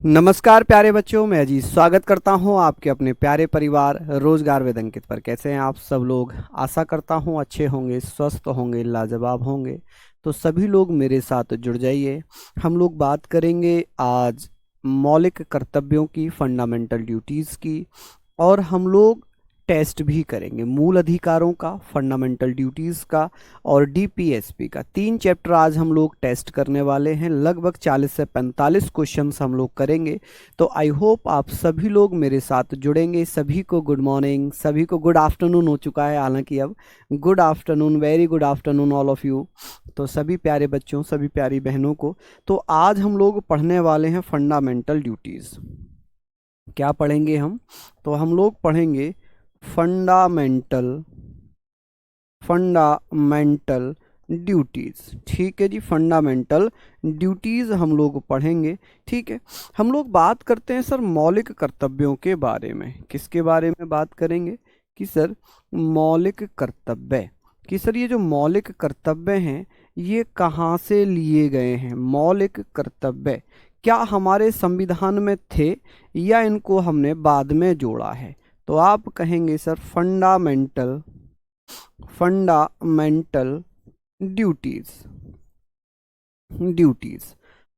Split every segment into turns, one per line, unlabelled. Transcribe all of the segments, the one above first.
नमस्कार प्यारे बच्चों, मैं अजीज स्वागत करता हूं आपके अपने प्यारे परिवार रोजगार वेद अंकित पर। कैसे हैं आप सब लोग? आशा करता हूं अच्छे होंगे, स्वस्थ होंगे, लाजवाब होंगे। तो सभी लोग मेरे साथ जुड़ जाइए। हम लोग बात करेंगे आज मौलिक कर्तव्यों की, फंडामेंटल ड्यूटीज़ की, और हम लोग टेस्ट भी करेंगे मूल अधिकारों का, फंडामेंटल ड्यूटीज़ का और डीपीएसपी का। 3 चैप्टर आज हम लोग टेस्ट करने वाले हैं। लगभग 40 से 45 क्वेश्चंस हम लोग करेंगे। तो आई होप आप सभी लोग मेरे साथ जुड़ेंगे। सभी को गुड मॉर्निंग, सभी को गुड आफ्टरनून हो चुका है हालांकि अब। Good afternoon, very good afternoon all of you. तो सभी प्यारे बच्चों, सभी प्यारी बहनों को, तो आज हम लोग पढ़ने वाले हैं फंडामेंटल ड्यूटीज़। क्या पढ़ेंगे हम? तो हम लोग पढ़ेंगे फंडामेंटल फंडामेंटल ड्यूटीज़। ठीक है जी, फंडामेंटल ड्यूटीज़ हम लोग पढ़ेंगे। ठीक है, हम लोग बात करते हैं सर मौलिक कर्तव्यों के बारे में। किसके बारे में बात करेंगे? कि सर मौलिक कर्तव्य, कि सर ये जो मौलिक कर्तव्य हैं ये कहाँ से लिए गए हैं? मौलिक कर्तव्य क्या हमारे संविधान में थे या इनको हमने बाद में जोड़ा है? तो आप कहेंगे सर फंडामेंटल ड्यूटीज।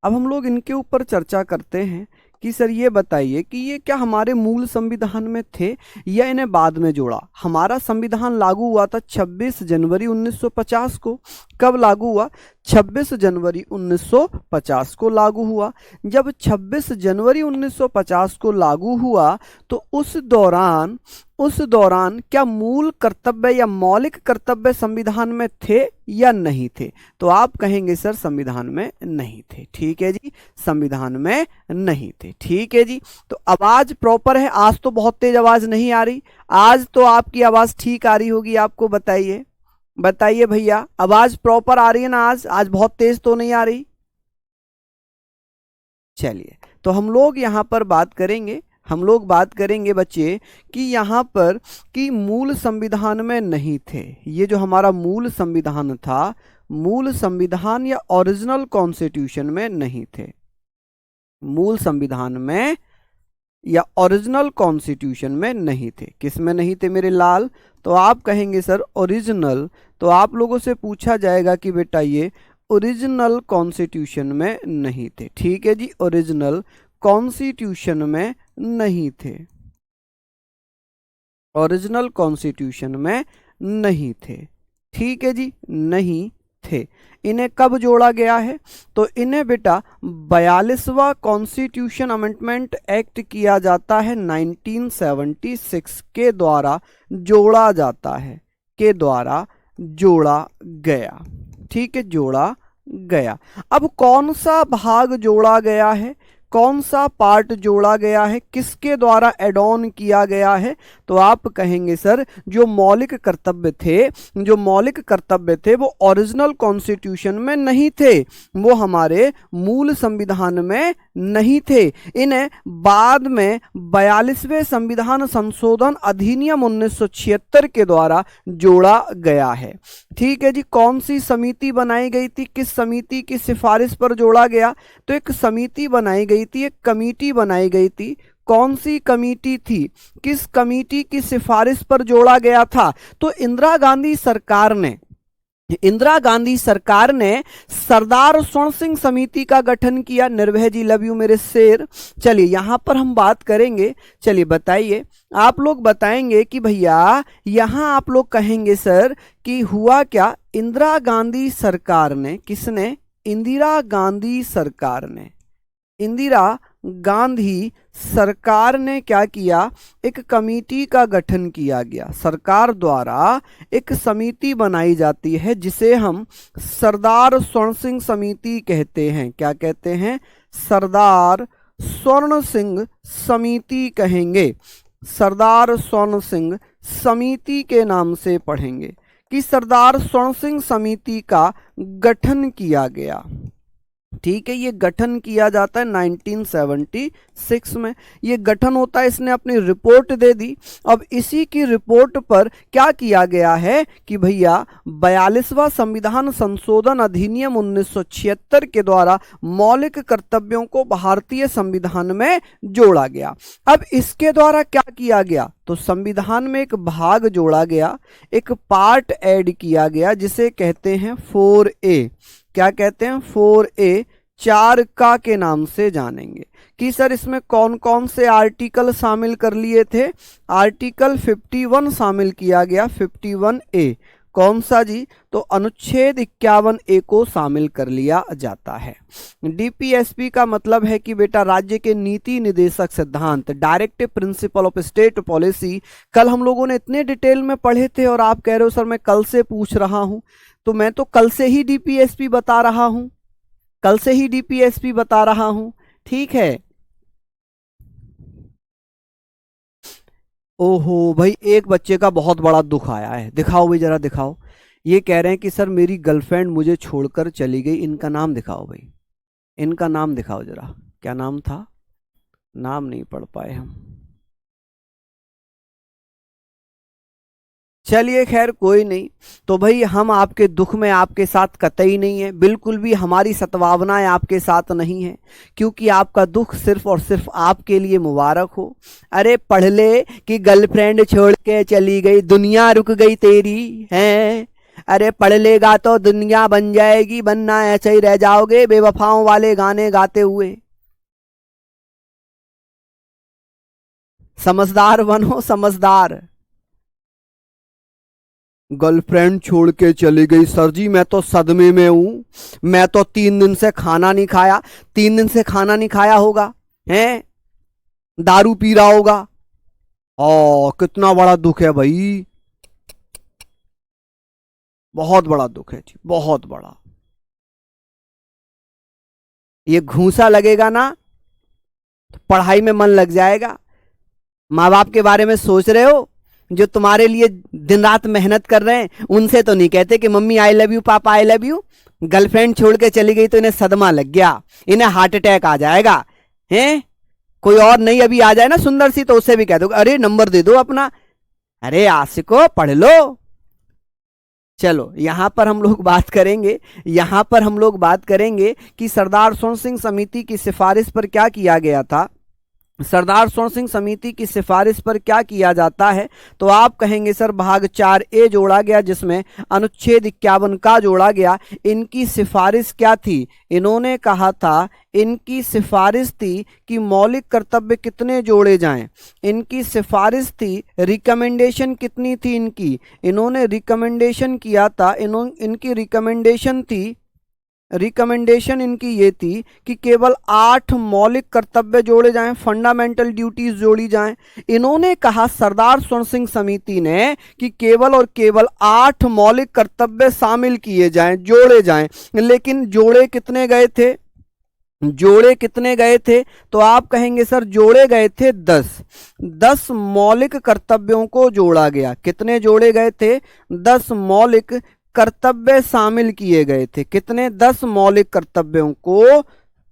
अब हम लोग इनके ऊपर चर्चा करते हैं कि सर ये बताइए कि ये क्या हमारे मूल संविधान में थे या इन्हें बाद में जोड़ा? हमारा संविधान लागू हुआ था 26 जनवरी 1950 को। कब लागू हुआ? 26 जनवरी 1950 को लागू हुआ। जब 26 जनवरी 1950 को लागू हुआ तो उस दौरान क्या मूल कर्तव्य या मौलिक कर्तव्य संविधान में थे या नहीं थे? तो आप कहेंगे सर संविधान में नहीं थे। ठीक है जी, संविधान में नहीं थे। ठीक है जी, तो आवाज प्रॉपर है? आज तो बहुत तेज आवाज नहीं आ रही, आज तो आपकी आवाज ठीक आ रही होगी। आपको बताइए बताइए भैया, आवाज प्रॉपर आ रही है ना? आज बहुत तेज तो नहीं आ रही? चलिए, तो हम लोग यहाँ पर बात करेंगे बच्चे कि यहाँ पर कि मूल संविधान में नहीं थे। ये जो हमारा मूल संविधान था, मूल संविधान या ओरिजिनल कॉन्स्टिट्यूशन में नहीं थे। मूल संविधान में या ओरिजिनल कॉन्स्टिट्यूशन में नहीं थे। किस में नहीं थे मेरे लाल? तो आप कहेंगे सर ओरिजिनल। तो आप लोगों से पूछा जाएगा कि बेटा ये ओरिजिनल कॉन्स्टिट्यूशन में नहीं थे। ठीक है जी, ओरिजिनल कॉन्स्टिट्यूशन में नहीं थे, ओरिजिनल कॉन्स्टिट्यूशन में नहीं थे। ठीक है जी, नहीं थे। इन्हें कब जोड़ा गया है? तो इन्हें बेटा 42वां कॉन्स्टिट्यूशन अमेंडमेंट एक्ट किया जाता है 1976 के द्वारा जोड़ा जाता है, के द्वारा जोड़ा गया। ठीक है, जोड़ा गया। अब कौन सा भाग जोड़ा गया है, कौन सा पार्ट जोड़ा गया है, किसके द्वारा एड ऑन किया गया है? तो आप कहेंगे सर जो मौलिक कर्तव्य थे वो ओरिजिनल कॉन्स्टिट्यूशन में नहीं थे, वो हमारे मूल संविधान में नहीं थे। इन्हें बाद में 42वें संविधान संशोधन अधिनियम 1976 के द्वारा जोड़ा गया है। ठीक है जी, कौन सी समिति बनाई गई थी, किस समिति की सिफारिश पर जोड़ा गया? तो एक समिति बनाई गई थी, एक कमेटी बनाई गई थी। कौन सी कमेटी थी, किस कमेटी की सिफारिश पर जोड़ा गया था? तो इंदिरा गांधी सरकार ने सरदार स्वर्ण सिंह समिति का गठन किया। निर्भय जी लव यू मेरे शेर। चलिए यहां पर हम बात करेंगे। चलिए बताइए, आप लोग बताएंगे कि भैया यहां आप लोग कहेंगे सर कि हुआ क्या? इंदिरा गांधी सरकार ने, किसने? इंदिरा गांधी सरकार ने क्या किया? एक कमेटी का गठन किया गया। सरकार द्वारा एक समिति बनाई जाती है जिसे हम सरदार स्वर्ण सिंह समिति कहते हैं। क्या कहते हैं? सरदार स्वर्ण सिंह समिति कहेंगे। सरदार स्वर्ण सिंह समिति के नाम से पढ़ेंगे कि सरदार स्वर्ण सिंह समिति का गठन किया गया। ठीक है, ये गठन किया जाता है 1976 में। ये गठन होता है, इसने अपनी रिपोर्ट दे दी। अब इसी की रिपोर्ट पर क्या किया गया है कि भैया 42वां संविधान संशोधन अधिनियम 1976 के द्वारा मौलिक कर्तव्यों को भारतीय संविधान में जोड़ा गया। अब इसके द्वारा क्या किया गया, तो संविधान में एक भाग जोड़ा गया, एक पार्ट ऐड किया गया जिसे कहते हैं 4A। क्या कहते हैं, 4A, 4 का के नाम से जानेंगे कि सर इसमें कौन कौन से आर्टिकल शामिल कर लिए थे। आर्टिकल 51 शामिल किया गया, 51A। कौन सा जी, तो अनुच्छेद 51A को शामिल कर लिया जाता है। डीपीएसपी का मतलब है कि बेटा राज्य के नीति निदेशक सिद्धांत, directive principle of state policy. कल हम लोगों ने इतने डिटेल में पढ़े थे और आप कह रहे हो सर मैं कल से पूछ रहा हूं, तो मैं तो कल से ही डीपीएसपी बता रहा हूं, कल से ही डीपीएसपी बता रहा हूं। ठीक है। ओहो भाई, एक बच्चे का बहुत बड़ा दुख आया है, दिखाओ भाई जरा दिखाओ। ये कह रहे हैं कि सर मेरी गर्लफ्रेंड मुझे छोड़कर चली गई। इनका नाम दिखाओ भाई, इनका नाम दिखाओ जरा, क्या नाम था, नाम नहीं पढ़ पाए हम। चलिए खैर कोई नहीं। तो भाई हम आपके दुख में आपके साथ कतई नहीं है, बिल्कुल भी हमारी सद्भावनाएं आपके साथ नहीं है, क्योंकि आपका दुख सिर्फ और सिर्फ आपके लिए मुबारक हो। अरे पढ़ ले कि गर्लफ्रेंड छोड़ के चली गई, दुनिया रुक गई तेरी है। अरे पढ़ लेगा तो दुनिया बन जाएगी, बनना ऐसे ही रह जाओगे बेवफाओं वाले गाने गाते हुए। समझदार बनो, समझदार। गर्लफ्रेंड छोड़ के चली गई सर जी, मैं तो सदमे में हूं, मैं तो 3 दिन से खाना नहीं खाया। 3 दिन से खाना नहीं खाया होगा, हैं, दारू पी रहा होगा। ओ कितना बड़ा दुख है भाई, बहुत बड़ा दुख है जी, बहुत बड़ा। ये घूंसा लगेगा ना तो पढ़ाई में मन लग जाएगा। माँ बाप के बारे में सोच रहे हो, जो तुम्हारे लिए दिन रात मेहनत कर रहे हैं, उनसे तो नहीं कहते कि मम्मी आई लव यू, पापा आई लव यू। गर्लफ्रेंड छोड़ के चली गई तो इन्हें सदमा लग गया, इन्हें हार्ट अटैक आ जाएगा। हैं, कोई और नहीं अभी आ जाए ना सुंदर सी, तो उससे भी कह दो अरे नंबर दे दो अपना। अरे आशिको पढ़ लो। चलो यहां पर हम लोग बात करेंगे, यहां पर हम लोग बात करेंगे कि सरदार स्वर्ण सिंह समिति की सिफारिश पर क्या किया गया था। सरदार स्वर्ण सिंह समिति की सिफारिश पर क्या किया जाता है, तो आप कहेंगे सर भाग 4A जोड़ा गया, जिसमें अनुच्छेद 51 का जोड़ा गया। इनकी सिफारिश क्या थी, इन्होंने कहा था, इनकी सिफारिश थी कि मौलिक कर्तव्य कितने जोड़े जाएं। इनकी सिफारिश थी, रिकमेंडेशन कितनी थी इनकी, इन्होंने रिकमेंडेशन किया था, इनकी रिकमेंडेशन थी, रिकमेंडेशन इनकी ये थी कि केवल 8 मौलिक कर्तव्य जोड़े जाएं, फंडामेंटल ड्यूटीज जोड़ी जाएं। इन्होंने कहा, सरदार स्वर्ण सिंह समिति ने, कि केवल और केवल 8 मौलिक कर्तव्य शामिल किए जाएं, जोड़े जाएं। लेकिन जोड़े कितने गए थे, जोड़े कितने गए थे, तो आप कहेंगे सर जोड़े गए थे 10 मौलिक कर्तव्यों को जोड़ा गया। कितने जोड़े गए थे, 10 मौलिक कर्तव्य शामिल किए गए थे। कितने, 10 मौलिक कर्तव्यों को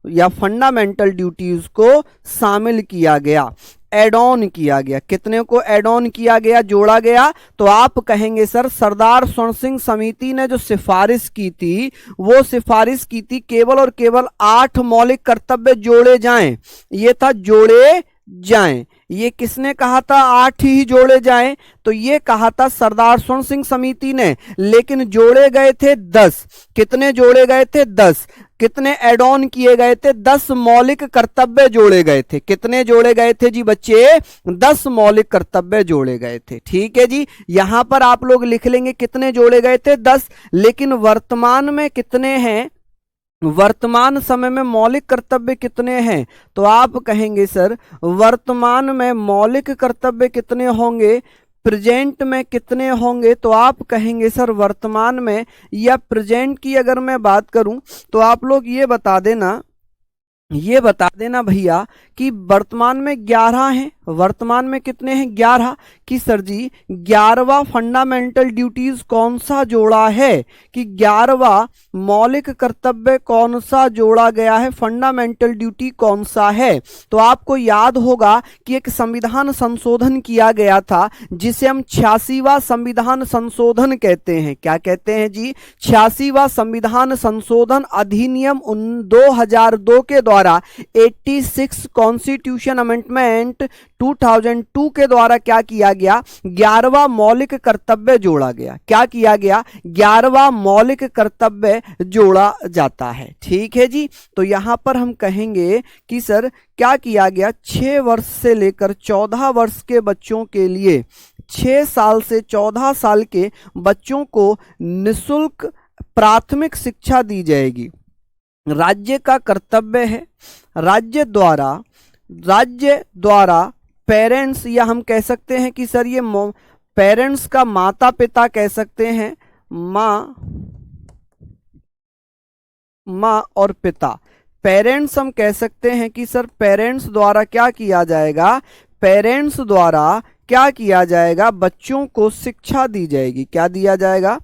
या फंडामेंटल ड्यूटीज को शामिल किया गया, एड ऑन किया गया। कितने को एड ऑन किया गया, जोड़ा गया, तो आप कहेंगे सर सरदार स्वर्ण सिंह समिति ने जो सिफारिश की थी, वो सिफारिश की थी केवल और केवल 8 मौलिक कर्तव्य जोड़े जाएं। ये था जोड़े जाएं। ये किसने कहा था 8 ही जोड़े जाएं, तो ये कहा था सरदार स्वर्ण सिंह समिति ने, लेकिन जोड़े गए थे 10। कितने जोड़े गए थे, 10। कितने एड ऑन किए गए थे, 10 मौलिक कर्तव्य जोड़े गए थे। कितने जोड़े गए थे जी बच्चे, 10 मौलिक कर्तव्य जोड़े गए थे। ठीक है जी, यहां पर आप लोग लिख लेंगे कितने जोड़े गए थे, 10। लेकिन वर्तमान में कितने हैं, वर्तमान समय में मौलिक कर्तव्य कितने हैं, तो आप कहेंगे सर वर्तमान में मौलिक कर्तव्य कितने होंगे, प्रेजेंट में कितने होंगे, तो आप कहेंगे सर वर्तमान में या प्रेजेंट की अगर मैं बात करूं तो आप लोग ये बता देना भैया कि वर्तमान में 11 हैं। वर्तमान में कितने हैं? 11। कि सर जी 11वां फंडामेंटल ड्यूटीज कौन सा जोड़ा है, कि 11वां मौलिक कर्तव्य कौन सा जोड़ा गया है, फंडामेंटल ड्यूटी कौन सा है? तो आपको याद होगा कि एक संविधान संशोधन किया गया था जिसे हम 86वां संविधान संशोधन कहते हैं। क्या कहते हैं जी? 86वां संविधान संशोधन अधिनियम 2002 के द्वारा 86 कॉन्स्टिट्यूशन अमेंडमेंट 2002 के द्वारा क्या किया गया? 11वां मौलिक कर्तव्य जोड़ा गया। क्या किया गया? 11वां मौलिक कर्तव्य जोड़ा जाता है। ठीक है जी। तो यहां पर हम कहेंगे कि सर क्या किया गया? 6 वर्ष से लेकर 14 वर्ष के बच्चों के लिए, 6 साल से 14 साल के बच्चों को निःशुल्क प्राथमिक शिक्षा दी जाएगी। राज्य का कर्तव्य है, राज्य द्वारा पेरेंट्स, या हम कह सकते हैं कि सर ये पेरेंट्स का माता पिता कह सकते हैं, माँ और पिता, पेरेंट्स हम कह सकते हैं कि सर पेरेंट्स द्वारा क्या किया जाएगा? पेरेंट्स द्वारा क्या किया जाएगा? बच्चों को शिक्षा दी जाएगी। क्या दिया जाएगा?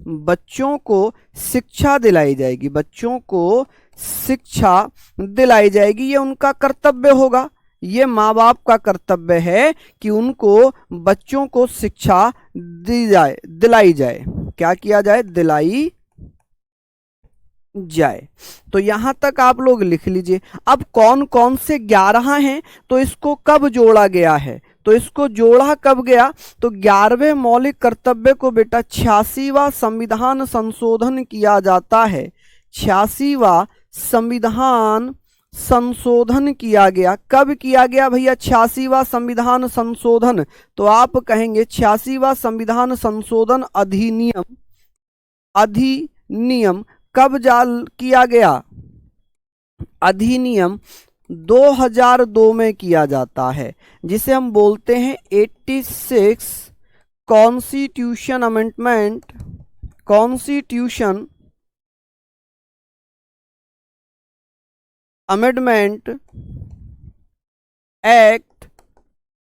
बच्चों को शिक्षा दिलाई जाएगी। बच्चों को शिक्षा दिलाई जाएगी। ये उनका कर्तव्य होगा। ये माँ बाप का कर्तव्य है कि उनको बच्चों को शिक्षा दिलाई जाए। क्या किया जाए? दिलाई जाए। तो यहां तक आप लोग लिख लीजिए। अब कौन कौन से 11 हैं, तो इसको कब जोड़ा गया है? तो इसको जोड़ा कब गया? तो 11वें मौलिक कर्तव्य को बेटा 86वां संविधान संशोधन किया जाता है। 86वां संविधान संशोधन किया गया। कब किया गया भैया 86वां संविधान संशोधन? तो आप कहेंगे 86वां संविधान संशोधन अधिनियम कब किया गया? अधिनियम 2002 में किया जाता है, जिसे हम बोलते हैं 86 constitution amendment, constitution amendment act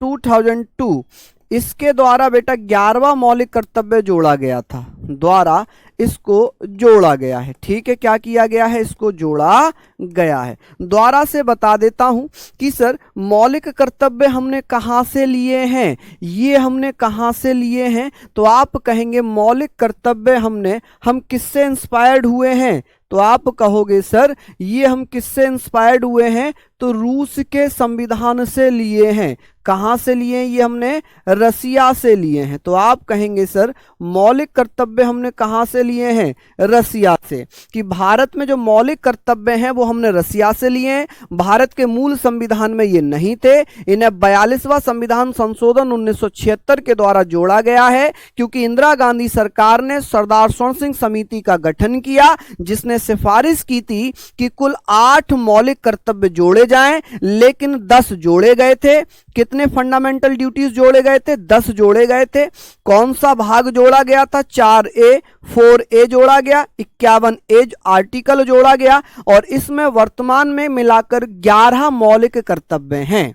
2002। इसके द्वारा बेटा 11वां मौलिक कर्तव्य जोड़ा गया था, द्वारा इसको जोड़ा गया है। ठीक है, क्या किया गया है? इसको जोड़ा गया है। द्वारा से बता देता हूं कि सर मौलिक कर्तव्य हमने कहां से लिए हैं, ये हमने कहां से लिए हैं? तो आप कहेंगे मौलिक कर्तव्य हम किससे इंस्पायर्ड हुए हैं? तो आप कहोगे सर ये हम किससे इंस्पायर्ड हुए हैं? तो रूस के संविधान से लिए हैं। कहां से लिए हैं? ये हमने रसिया से लिए हैं। तो आप कहेंगे सर मौलिक कर्तव्य हमने कहां से लिए हैं? रसिया से। कि भारत में जो मौलिक कर्तव्य हैं वो हमने रसिया से लिए हैं। भारत के मूल संविधान में ये नहीं थे। इन्हें 42वां संविधान संशोधन 1976 के द्वारा जोड़ा गया है, क्योंकि इंदिरा गांधी सरकार ने सरदार स्वर्ण सिंह समिति का गठन किया, जिसने सिफारिश की थी कि कुल 8 मौलिक कर्तव्य जोड़े जाएं, लेकिन 10 जोड़े गए थे। कितने फंडामेंटल ड्यूटीज जोड़े गए थे? 10 जोड़े गए थे। कौन सा भाग जोड़ा गया था? 4A 4A जोड़ा गया, 51A आर्टिकल जोड़ा गया, और इसमें वर्तमान में मिलाकर 11 मौलिक कर्तव्य हैं।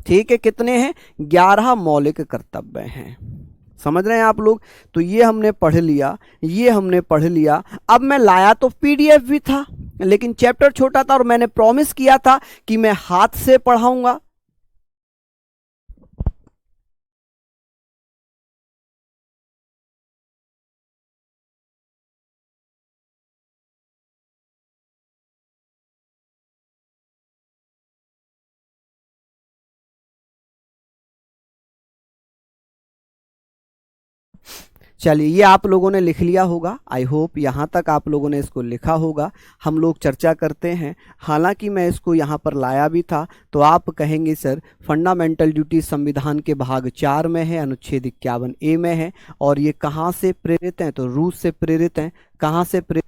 ठीक है, कितने हैं? 11 मौलिक कर्तव्य हैं। समझ रहे हैं आप लोग? तो ये हमने पढ़ लिया, ये हमने पढ़ लिया। अब मैं लाया तो PDF भी था, लेकिन चैप्टर छोटा था और मैंने प्रॉमिस किया था कि मैं हाथ से पढ़ाऊंगा। चलिए, ये आप लोगों ने लिख लिया होगा। आई होप यहाँ तक आप लोगों ने इसको लिखा होगा। हम लोग चर्चा करते हैं। हालांकि मैं इसको यहाँ पर लाया भी था, तो आप कहेंगे सर फंडामेंटल ड्यूटी संविधान के भाग 4 में है, अनुच्छेद 51A में है, और ये कहाँ से प्रेरित हैं? तो रूस से प्रेरित हैं। कहाँ से प्रेरित?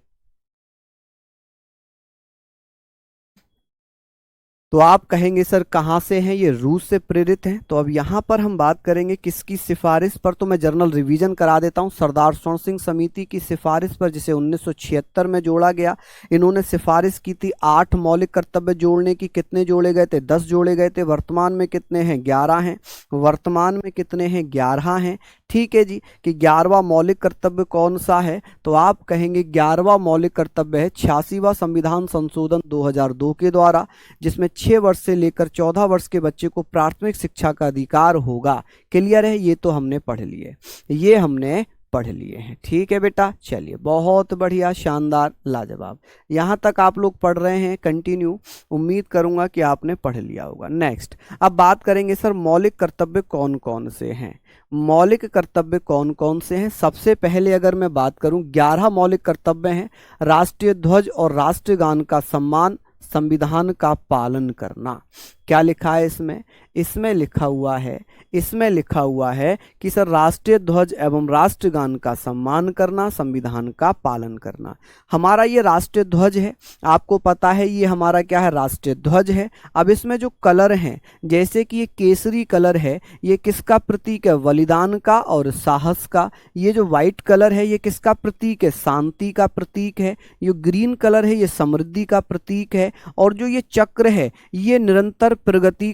तो आप कहेंगे सर कहाँ से हैं, ये रूस से प्रेरित हैं। तो अब यहाँ पर हम बात करेंगे किसकी सिफारिश पर, तो मैं जर्नल रिवीजन करा देता हूँ। सरदार स्वर्ण सिंह समिति की सिफारिश पर, जिसे 1976 में जोड़ा गया। इन्होंने सिफारिश की थी 8 मौलिक कर्तव्य जोड़ने की। कितने जोड़े गए थे? 10 जोड़े गए थे। वर्तमान में कितने हैं? 11 हैं। वर्तमान में कितने हैं? 11 हैं। ठीक है जी, कि 11वां मौलिक कर्तव्य कौन सा है? तो आप कहेंगे 11वां मौलिक कर्तव्य है 86वां संविधान संशोधन 2002 के द्वारा, जिसमें 6 वर्ष से लेकर 14 वर्ष के बच्चे को प्राथमिक शिक्षा का अधिकार होगा। क्लियर है? ये तो हमने पढ़ लिए, ये हमने पढ़ लिए हैं। ठीक है बेटा, चलिए बहुत बढ़िया, शानदार, लाजवाब। यहाँ तक आप लोग पढ़ रहे हैं कंटिन्यू, उम्मीद करूंगा कि आपने पढ़ लिया होगा। नेक्स्ट, अब बात करेंगे सर मौलिक कर्तव्य कौन कौन से हैं। मौलिक कर्तव्य कौन कौन से हैं? सबसे पहले अगर मैं बात करूं, 11 मौलिक कर्तव्य हैं। राष्ट्रीय ध्वज और राष्ट्रगान का सम्मान, संविधान का पालन करना। क्या लिखा है इसमें? इसमें लिखा हुआ है, इसमें लिखा हुआ है कि सर राष्ट्रीय ध्वज एवं राष्ट्रगान का सम्मान करना, संविधान का पालन करना। हमारा ये राष्ट्रीय ध्वज है, आपको पता है ये हमारा क्या है? राष्ट्रीय ध्वज है। अब इसमें जो कलर हैं, जैसे कि ये केसरी कलर है, ये किसका प्रतीक है? बलिदान का और साहस का। ये जो व्हाइट कलर है, ये किसका प्रतीक है? शांति का प्रतीक है। ये ग्रीन कलर है, ये समृद्धि का प्रतीक है। और जो ये चक्र है, ये निरंतर प्रगति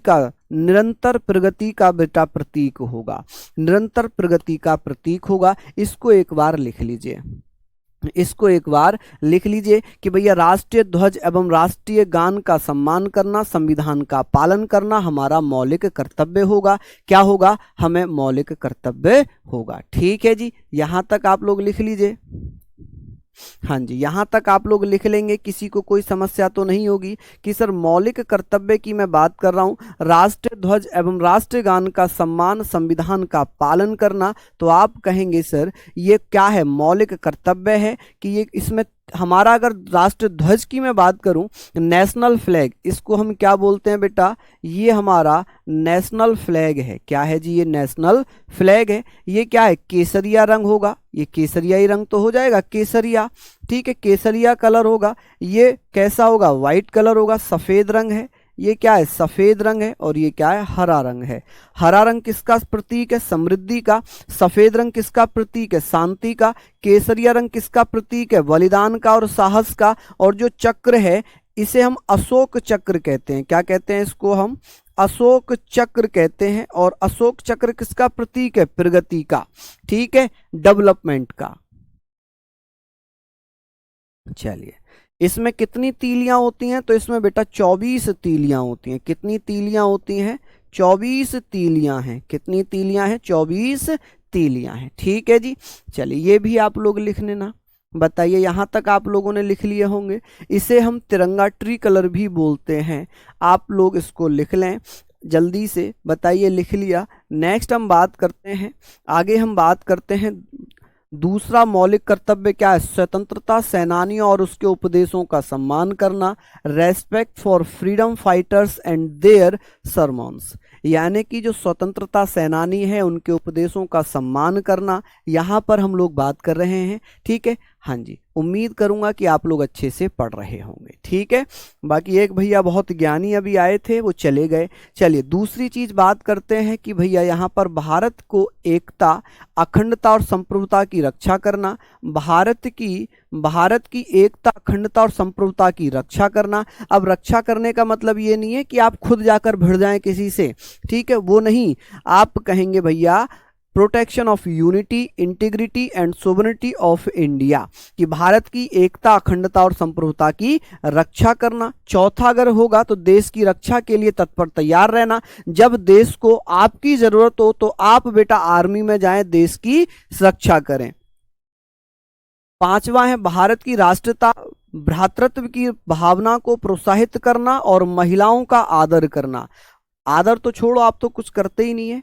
का बेटा प्रतीक होगा, निरंतर प्रगति का प्रतीक होगा। इसको एक बार लिख लीजिए, इसको एक बार लिख लीजिए कि भैया राष्ट्रीय ध्वज एवं राष्ट्रीय गान का सम्मान करना, संविधान का पालन करना हमारा मौलिक कर्तव्य होगा। क्या होगा? हमें मौलिक कर्तव्य होगा। ठीक है जी, यहां तक आप लोग लिख लीजिए। हाँ जी, यहाँ तक आप लोग लिख लेंगे, किसी को कोई समस्या तो नहीं होगी कि सर मौलिक कर्तव्य की मैं बात कर रहा हूँ, राष्ट्रीय ध्वज एवं राष्ट्रगान का सम्मान, संविधान का पालन करना। तो आप कहेंगे सर ये क्या है? मौलिक कर्तव्य है कि ये इसमें हमारा, अगर राष्ट्र ध्वज की मैं बात करूं, नेशनल फ्लैग, इसको हम क्या बोलते हैं बेटा? ये हमारा नेशनल फ्लैग है। क्या है जी? ये नेशनल फ्लैग है। ये क्या है? केसरिया रंग होगा, ये केसरिया ही रंग तो हो जाएगा, केसरिया। ठीक है, केसरिया कलर होगा। ये कैसा होगा? व्हाइट कलर होगा। सफेद रंग है, ये क्या है? सफेद रंग है। और ये क्या है? हरा रंग है। हरा रंग किसका प्रतीक है? समृद्धि का। सफेद रंग किसका प्रतीक है? शांति का। केसरिया रंग किसका प्रतीक है? बलिदान का और साहस का। और जो चक्र है, इसे हम अशोक चक्र कहते हैं। क्या कहते हैं इसको? हम अशोक चक्र कहते हैं। और अशोक चक्र किसका प्रतीक है? प्रगति का। ठीक है, डेवलपमेंट का। चलिए, इसमें कितनी तीलियां होती हैं? तो इसमें बेटा 24 तीलियां होती हैं। कितनी तीलियां होती हैं? 24 तीलियां हैं। कितनी तीलियां हैं? 24 तीलियां हैं। ठीक है जी, चलिए ये भी आप लोग लिख लेना। बताइए, यहां तक आप लोगों ने लिख लिए होंगे। इसे हम तिरंगा ट्री कलर भी बोलते हैं। आप लोग इसको लिख लें जल्दी से। बताइए, लिख लिया? नेक्स्ट हम बात करते हैं, आगे हम बात करते हैं, दूसरा मौलिक कर्तव्य क्या है? स्वतंत्रता सेनानियों और उसके उपदेशों का सम्मान करना, respect for freedom fighters and their sermons. यानी कि जो स्वतंत्रता सेनानी है उनके उपदेशों का सम्मान करना, यहाँ पर हम लोग बात कर रहे हैं। ठीक है, हाँ जी, उम्मीद करूंगा कि आप लोग अच्छे से पढ़ रहे होंगे। ठीक है, बाकी एक भैया बहुत ज्ञानी अभी आए थे, वो चले गए। चलिए दूसरी चीज बात करते हैं कि भैया यहाँ पर भारत को एकता, अखंडता और संप्रभुता की रक्षा करना, भारत की एकता, अखंडता और संप्रभुता की रक्षा करना। अब रक्षा करने का मतलब ये नहीं है कि आप खुद जाकर भिड़ जाएं किसी से, ठीक है, वो नहीं। आप कहेंगे भैया protection of unity, integrity and sovereignty of India, कि भारत की एकता, अखंडता और संप्रभुता की रक्षा करना। चौथा अगर होगा तो देश की रक्षा के लिए तत्पर तैयार रहना। जब देश को आपकी जरूरत हो तो आप बेटा आर्मी में जाएं, देश की रक्षा करें। पांचवा है भारत की राष्ट्रता, भ्रातृत्व की भावना को प्रोत्साहित करना और महिलाओं का आदर करना। आदर तो छोड़ो, आप तो कुछ करते ही नहीं है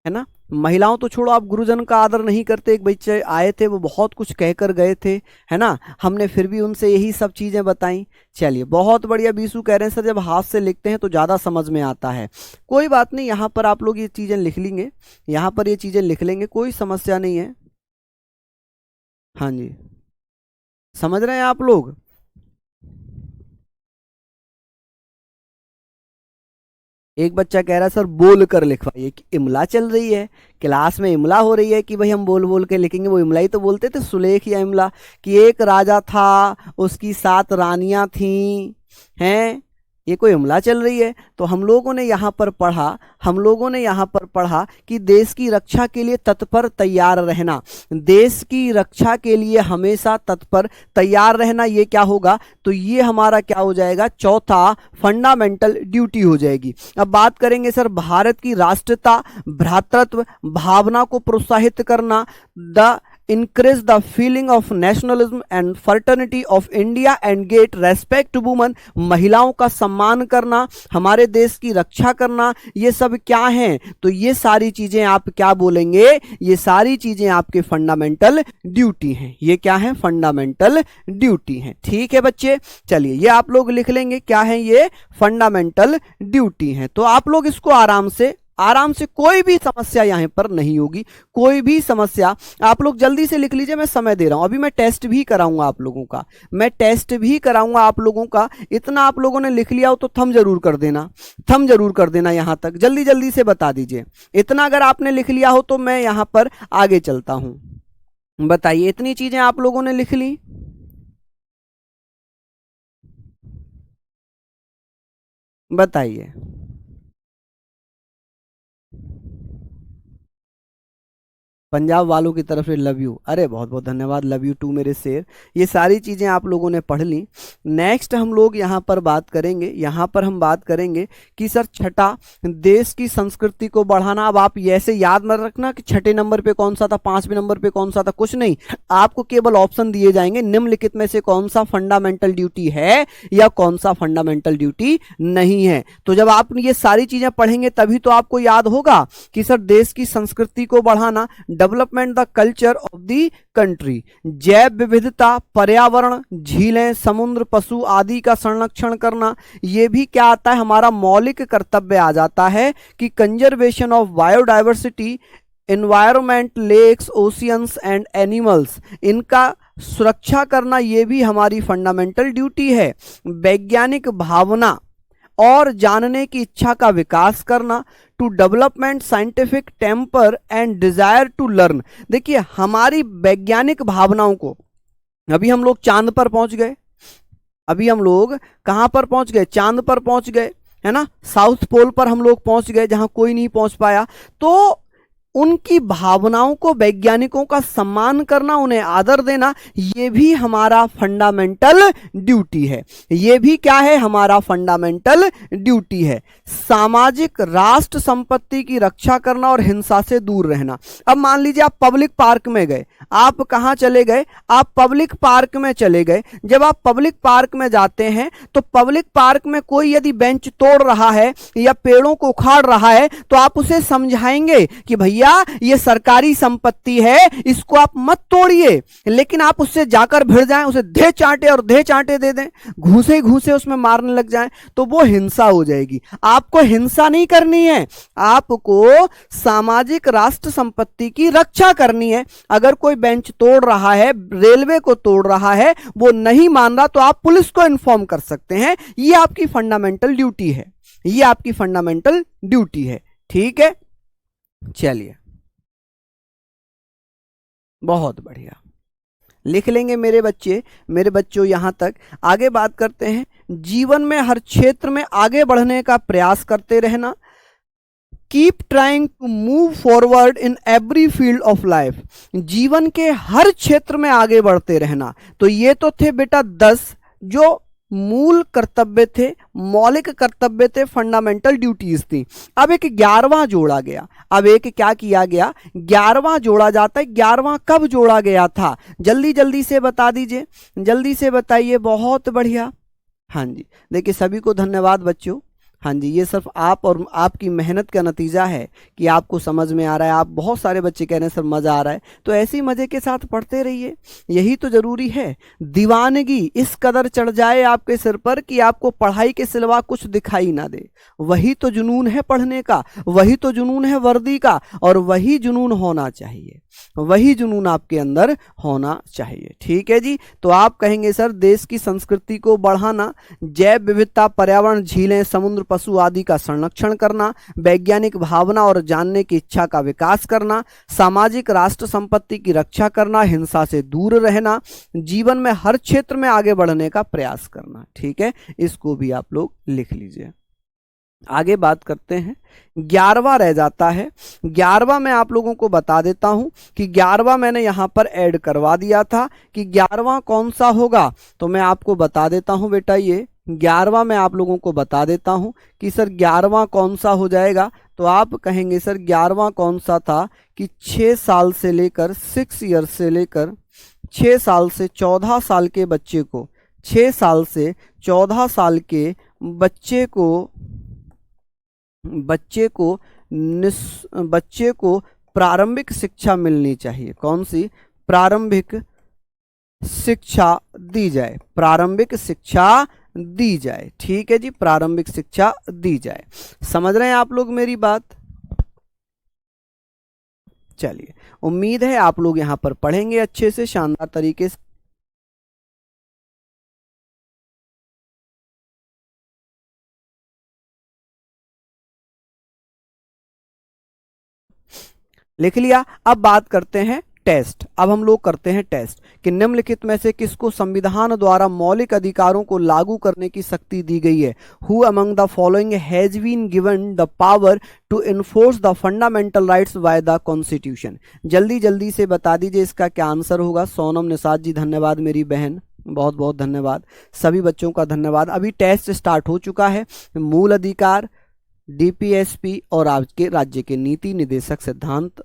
ना। महिलाओं तो छोड़ो, आप गुरुजन का आदर नहीं करते। एक बच्चे आए थे, वो बहुत कुछ कहकर गए थे, है ना, हमने फिर भी उनसे यही सब चीजें बताई। चलिए बहुत बढ़िया। बीसू कह रहे हैं सर जब हाथ से लिखते हैं तो ज्यादा समझ में आता है। कोई बात नहीं, यहाँ पर आप लोग ये चीजें लिख लेंगे, यहाँ पर ये चीजें लिख लेंगे, कोई समस्या नहीं है। हाँ जी, समझ रहे हैं आप लोग? एक बच्चा कह रहा है सर बोल कर लिखवाइए, कि इमला चल रही है, क्लास में इमला हो रही है कि भाई हम बोल बोल के लिखेंगे। वो इमला ही तो बोलते थे, सुलेख या इमला, कि एक राजा था उसकी 7 रानियां थीं, हैं, ये कोई इमला चल रही है। तो हम लोगों ने यहाँ पर पढ़ा कि देश की रक्षा के लिए तत्पर तैयार रहना, देश की रक्षा के लिए हमेशा तत्पर तैयार रहना, ये क्या होगा, तो ये हमारा क्या हो जाएगा, चौथा फंडामेंटल ड्यूटी हो जाएगी। अब बात करेंगे सर भारत की राष्ट्रीयता भ्रातृत्व भावना को प्रोत्साहित करना, the increase the feeling of nationalism and fraternity of India and get respect to women, महिलाओं का सम्मान करना, हमारे देश की रक्षा करना, ये सब क्या हैं, तो ये सारी चीजें आप क्या बोलेंगे, ये सारी चीजें आपके फंडामेंटल ड्यूटी हैं। ये क्या है, फंडामेंटल ड्यूटी हैं। ठीक है बच्चे, चलिए ये आप लोग लिख लेंगे, क्या है ये, फंडामेंटल ड्यूटी हैं। तो आप लोग इसको आराम से कोई भी समस्या यहां पर नहीं होगी, कोई भी समस्या आप लोग जल्दी से लिख लीजिए, मैं समय दे रहा हूं। अभी मैं टेस्ट भी कराऊंगा आप लोगों का, इतना आप लोगों ने लिख लिया हो तो थम जरूर कर देना यहां तक, जल्दी जल्दी से बता दीजिए। इतना अगर आपने लिख लिया हो तो मैं यहां पर आगे चलता हूं। बताइए, इतनी चीजें आप लोगों ने लिख ली, बताइए। पंजाब वालों की तरफ से लव यू, अरे बहुत बहुत धन्यवाद, लव यू टू मेरे शेर। ये सारी चीज़ें आप लोगों ने पढ़ ली। नेक्स्ट हम लोग यहाँ पर हम बात करेंगे कि सर छठा, देश की संस्कृति को बढ़ाना। अब आप ऐसे याद मत रखना कि छठे नंबर पे कौन सा था, 5वें नंबर पे कौन सा था, कुछ नहीं, आपको केवल ऑप्शन दिए जाएंगे, निम्नलिखित में से कौन सा फंडामेंटल ड्यूटी है या कौन सा फंडामेंटल ड्यूटी नहीं है। तो जब आप ये सारी चीज़ें पढ़ेंगे तभी तो आपको याद होगा कि सर देश की संस्कृति को बढ़ाना, development the culture of the country, जैव विविधता, पर्यावरण, झीलें, समुद्र, पशु आदि का संरक्षण करना, यह भी क्या आता है, हमारा मौलिक कर्तव्य आ जाता है कि conservation of biodiversity, environment, lakes, oceans and animals, इनका सुरक्षा करना, यह भी हमारी फंडामेंटल ड्यूटी है। वैज्ञानिक भावना और जानने की इच्छा का विकास करना, to development scientific temper and desire to learn. देखिए हमारी वैज्ञानिक भावनाओं को, अभी हम लोग चांद पर पहुंच गए, अभी हम लोग कहां पर पहुंच गए, चांद पर पहुंच गए, है ना, साउथ पोल पर हम लोग पहुंच गए जहां कोई नहीं पहुंच पाया। तो उनकी भावनाओं को, वैज्ञानिकों का सम्मान करना, उन्हें आदर देना, यह भी हमारा फंडामेंटल ड्यूटी है। यह भी क्या है, हमारा फंडामेंटल ड्यूटी है। सामाजिक राष्ट्र संपत्ति की रक्षा करना और हिंसा से दूर रहना। अब मान लीजिए आप पब्लिक पार्क में गए, आप कहां चले गए, आप पब्लिक पार्क में चले गए। जब आप पब्लिक पार्क में जाते हैं तो पब्लिक पार्क में कोई यदि बेंच तोड़ रहा है या पेड़ों को उखाड़ रहा है तो आप उसे समझाएंगे कि भैया ये सरकारी संपत्ति है, इसको आप मत तोड़िए। लेकिन आप उससे जाकर भिड़ जाएं, उसे धे चांटे दे दें, घूसे घूसे उसमें मारने लग जाएं, तो वो हिंसा हो जाएगी। आपको हिंसा नहीं करनी है, आपको सामाजिक राष्ट्र संपत्ति की रक्षा करनी है। अगर कोई बेंच तोड़ रहा है, रेलवे को तोड़ रहा है, वो नहीं मान रहा, तो आप पुलिस को इन्फॉर्म कर सकते हैं। ये आपकी फंडामेंटल ड्यूटी है, ये आपकी फंडामेंटल ड्यूटी है। ठीक है, चलिए बहुत बढ़िया, लिख लेंगे मेरे बच्चों। यहां तक आगे बात करते हैं, जीवन में हर क्षेत्र में आगे बढ़ने का प्रयास करते रहना, keep trying to move forward in every field of life, जीवन के हर क्षेत्र में आगे बढ़ते रहना। तो ये तो थे बेटा 10 जो मूल कर्तव्य थे, मौलिक कर्तव्य थे, फंडामेंटल ड्यूटीज थी। अब एक 11वां जोड़ा गया, अब एक क्या किया गया, 11वां जोड़ा जाता है। 11वां कब जोड़ा गया था, जल्दी जल्दी से बता दीजिए, जल्दी से बताइए। बहुत बढ़िया, हाँ जी, देखिए सभी को धन्यवाद बच्चों। हाँ जी, ये सिर्फ आप और आपकी मेहनत का नतीजा है कि आपको समझ में आ रहा है। आप बहुत सारे बच्चे कह रहे हैं सर मज़ा आ रहा है, तो ऐसे ही मज़े के साथ पढ़ते रहिए, यही तो ज़रूरी है। दीवानगी इस कदर चढ़ जाए आपके सिर पर कि आपको पढ़ाई के सिवा कुछ दिखाई ना दे, वही तो जुनून है पढ़ने का, वही तो जुनून है वर्दी का, और वही जुनून होना चाहिए। वही जुनून आपके अंदर होना चाहिए। ठीक है जी। तो आप कहेंगे सर देश की संस्कृति को बढ़ाना, जैव विविधता, पर्यावरण, झीलें, समुद्र, पशु आदि का संरक्षण करना, वैज्ञानिक भावना और जानने की इच्छा का विकास करना, सामाजिक राष्ट्र संपत्ति की रक्षा करना, हिंसा से दूर रहना, जीवन में हर क्षेत्र में आगे बढ़ने का प्रयास करना। ठीक है, इसको भी आप लोग लिख लीजिए। आगे बात करते हैं, 11वां रह जाता है। 11वां मैं आप लोगों को बता देता हूं कि 11वां मैंने यहां पर ऐड करवा दिया था कि 11वां कौन सा होगा, तो मैं आपको बता देता हूं बेटा, ये 11वां मैं आप लोगों को बता देता हूं कि सर 11वां कौन सा हो जाएगा। तो आप कहेंगे सर 11वां कौन सा था कि 6 साल से लेकर 6 ईयर से लेकर 6 साल से 14 साल के बच्चे को, 6 साल से 14 साल के बच्चे को प्रारंभिक शिक्षा मिलनी चाहिए। कौन सी? प्रारंभिक शिक्षा दी जाए, प्रारंभिक शिक्षा दी जाए। ठीक है जी, प्रारंभिक शिक्षा दी जाए। समझ रहे हैं आप लोग मेरी बात? चलिए, उम्मीद है आप लोग यहां पर पढ़ेंगे अच्छे से, शानदार तरीके से। लिख लिया। अब बात करते हैं टेस्ट। अब हम लोग करते हैं टेस्ट कि निम्नलिखित में से किसको संविधान द्वारा मौलिक अधिकारों को लागू करने की शक्ति दी गई है। Who among the following has been given the power to enforce the fundamental rights by the constitution. जल्दी जल्दी से बता दीजिए इसका क्या आंसर होगा। सोनम निषाद जी धन्यवाद, मेरी बहन बहुत बहुत धन्यवाद, सभी बच्चों का धन्यवाद। अभी टेस्ट स्टार्ट हो चुका है। मूल अधिकार, डीपीएसपी और आपके राज्य के नीति निदेशक सिद्धांत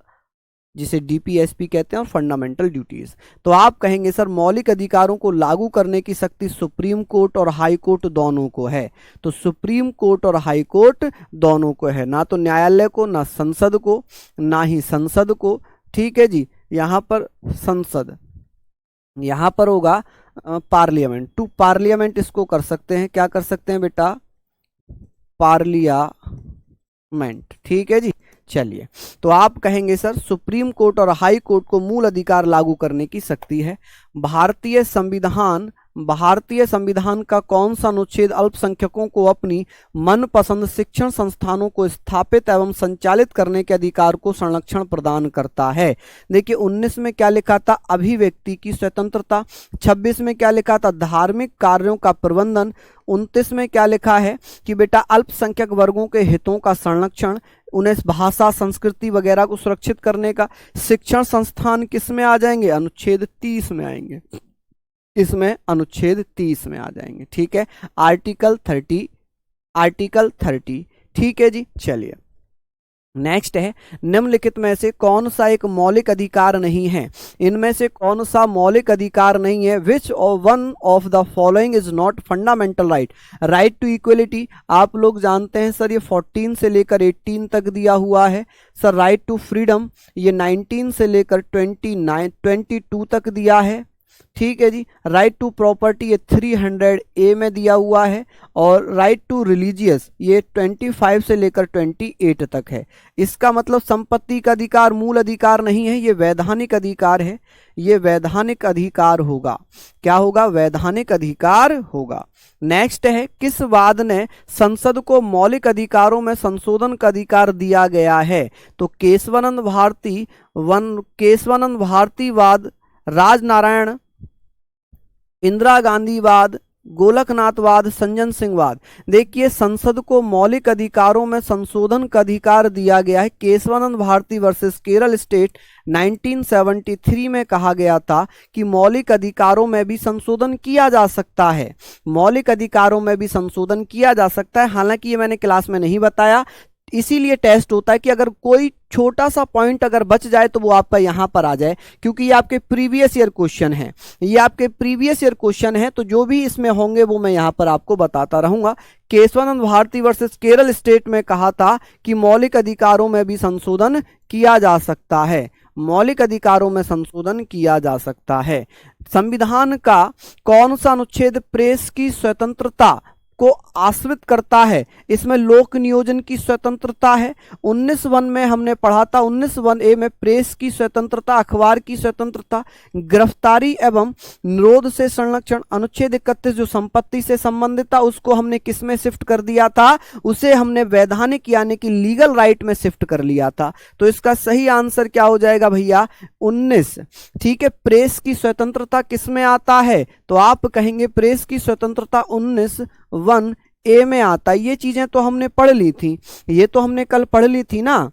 जिसे डीपीएसपी कहते हैं, और फंडामेंटल ड्यूटीज। तो आप कहेंगे सर मौलिक अधिकारों को लागू करने की शक्ति सुप्रीम कोर्ट और हाई कोर्ट दोनों को है। तो सुप्रीम कोर्ट और हाई कोर्ट दोनों को है, ना तो न्यायालय को, ना संसद को, ना ही संसद को। ठीक है जी, यहाँ पर संसद, यहाँ पर होगा पार्लियामेंट। टू पार्लियामेंट इसको कर सकते हैं, क्या कर सकते हैं बेटा? पार्लियामेंट। ठीक है जी। चलिए, तो आप कहेंगे सर सुप्रीम कोर्ट और हाई कोर्ट को मूल अधिकार लागू करने की शक्ति है। भारतीय संविधान का कौन सा अनुच्छेद अल्पसंख्यकों को अपनी मनपसंद शिक्षण संस्थानों को स्थापित एवं संचालित करने के अधिकार को संरक्षण प्रदान करता है? देखिए 19 में क्या लिखा था? अभिव्यक्ति की स्वतंत्रता। 26 में क्या लिखा था? धार्मिक कार्यों का प्रबंधन। 29 में क्या लिखा है कि बेटा अल्पसंख्यक वर्गों के हितों का संरक्षण, उन्हें भाषा, संस्कृति वगैरह को सुरक्षित करने का। शिक्षण संस्थान किस में आ जाएंगे? अनुच्छेद 30 में आएंगे, इसमें अनुच्छेद 30 में आ जाएंगे। ठीक है, आर्टिकल 30। ठीक है जी। चलिए, नेक्स्ट है, निम्नलिखित में से कौन सा एक मौलिक अधिकार नहीं है? इनमें से कौन सा मौलिक अधिकार नहीं है? Which one of the following is not fundamental right? Right to equality आप लोग जानते हैं सर, ये 14 से लेकर 18 तक दिया हुआ है। सर राइट टू फ्रीडम ये 19 से लेकर 22 तक दिया है। ठीक है जी। राइट टू प्रॉपर्टी ये 300A में दिया हुआ है, और राइट टू रिलीजियस ये 25 से लेकर 28 तक है। इसका मतलब संपत्ति का अधिकार मूल अधिकार नहीं है, ये वैधानिक अधिकार है, ये वैधानिक अधिकार होगा। क्या होगा? वैधानिक अधिकार होगा। नेक्स्ट है, किस वाद ने संसद को मौलिक अधिकारों में संशोधन का अधिकार दिया गया है? तो केशवानंद भारतीवाद, राजनारायण, इंदिरा गांधीवाद, गोलकनाथवाद, संजन सिंहवाद। देखिए संसद को मौलिक अधिकारों में संशोधन का अधिकार दिया गया है। केशवानंद भारती वर्सेस केरल स्टेट 1973 में कहा गया था कि मौलिक अधिकारों में भी संशोधन किया जा सकता है, मौलिक अधिकारों में भी संशोधन किया जा सकता है। हालांकि ये मैंने क्लास में नहीं बताया, इसीलिए टेस्ट होता है कि अगर कोई छोटा सा पॉइंट अगर बच जाए तो वो आपका यहां पर आ जाए, क्योंकि ये आपके प्रीवियस ईयर क्वेश्चन है, ये आपके प्रीवियस ईयर क्वेश्चन है। तो जो भी इसमें होंगे वो मैं यहां पर आपको बताता रहूंगा। केशवानंद भारती वर्सेस केरल स्टेट में कहा था कि मौलिक अधिकारों में भी संशोधन किया जा सकता है, मौलिक अधिकारों में संशोधन किया जा सकता है। संविधान का कौन सा अनुच्छेद प्रेस की स्वतंत्रता को आश्रित करता है। इसमें लोक नियोजन की स्वतंत्रता है। 19(1) में हमने पढ़ा था, 19(1)A में प्रेस की स्वतंत्रता, अखबार की स्वतंत्रता, गिरफ्तारी एवं निरोध से संरक्षण। अनुच्छेद 31 जो संपत्ति से संबंधित था उसको हमने किस में शिफ्ट कर दिया था, उसे हमने वैधानिक यानी कि लीगल राइट में शिफ्ट कर लिया था। तो इसका सही आंसर क्या हो जाएगा भैया, 19। ठीक है, प्रेस की स्वतंत्रता किस में आता है, तो आप कहेंगे प्रेस की स्वतंत्रता 19(1)A में आता है। ये चीजें तो हमने पढ़ ली थी, ये तो हमने कल पढ़ ली थी ना,